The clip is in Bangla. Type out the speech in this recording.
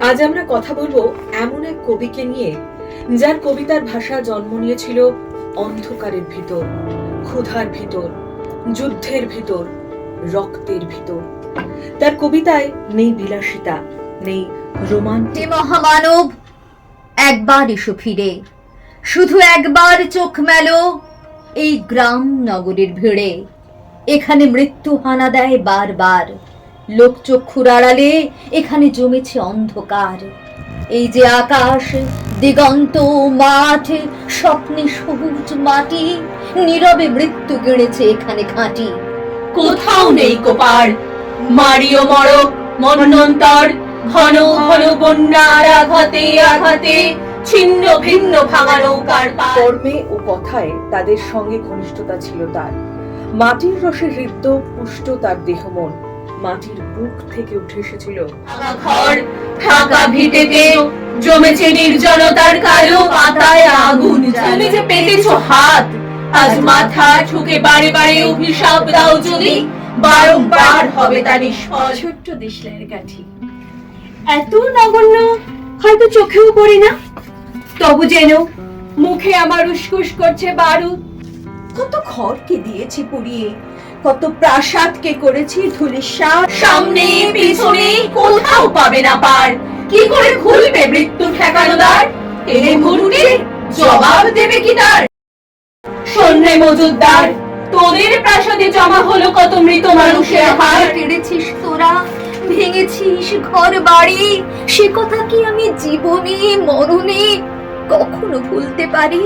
আজ আমরা কথা বলবো এমন এক কবিকে নিয়ে, যার কবিতার ভাষা জন্ম নিয়েছিল অন্ধকারের ভিতর, ক্ষুধার ভিতর, যুদ্ধের ভিতর, রক্তের ভিতর। তার কবিতায় নেই বিলাসিতা, নেই রোমান্টিক। মহামানব, একবার এসো ফিরে, শুধু একবার চোখ মেলো এই গ্রাম নগরীর ভিড়ে। এখানে মৃত্যু হানা দেয় বারবার, লোকচক্ষুর আড়ালে এখানে জমেছে অন্ধকার। এই যে আকাশ, দিগন্ত, মাঠ, স্বপ্নে সবুজ মাটি, নীরবে মৃত্যু গেড়েছে এখানে ঘাঁটি। কোথাও নেই কোপার, মারিও মরো মন্বন্তর, ঘন ঘন বন্যার আঘাতে আঘাতে ছিন্ন ভিন্ন ভাঙা নৌকার পার। কর্মে ও কথায় তাদের সঙ্গে ঘনিষ্ঠতা ছিল তার। মাটির রসে হৃদ্য পুষ্ট তার দেহ মন, মাটির বুক থেকে উঠে এসেছিল ঘর ঢাকা ভিটেতে জমেছে নির্জনতার কালো পাতায় আগুন। তুমি যে পেতেছো হাত, আজ মাথা ঠুকে বারে বারে অভিশাপ দাও যদি, বারংবার হবে তা নিষ্ফল। ছোট্ট দেশলাইয়ের কাঠি, এত নগণ্য হয়তো চোখেও পড়ি না, তবু যেন মুখে আমার উসকুস করছে বারুদ। কত ঘরকে দিয়েছি পুড়িয়ে, কত প্রাসাদকে করেছি ধূলিসাৎ। সামনে পিছনে কোথাও পাবে না পার, কি করে খুলবে মৃত্যু ঠেকানো দ্বার? এই মুহূর্তে জবাব দেবে কি তার? শোনে মজুদ্দার, তোদের প্রাসাদে জমা হলো কত মৃত মানুষের হার। কেড়েছিস তোরা, ভেঙেছিস ঘর বাড়ি, সে কথা কি আমি জীবনে মরণে কখনো ভুলতে পারি?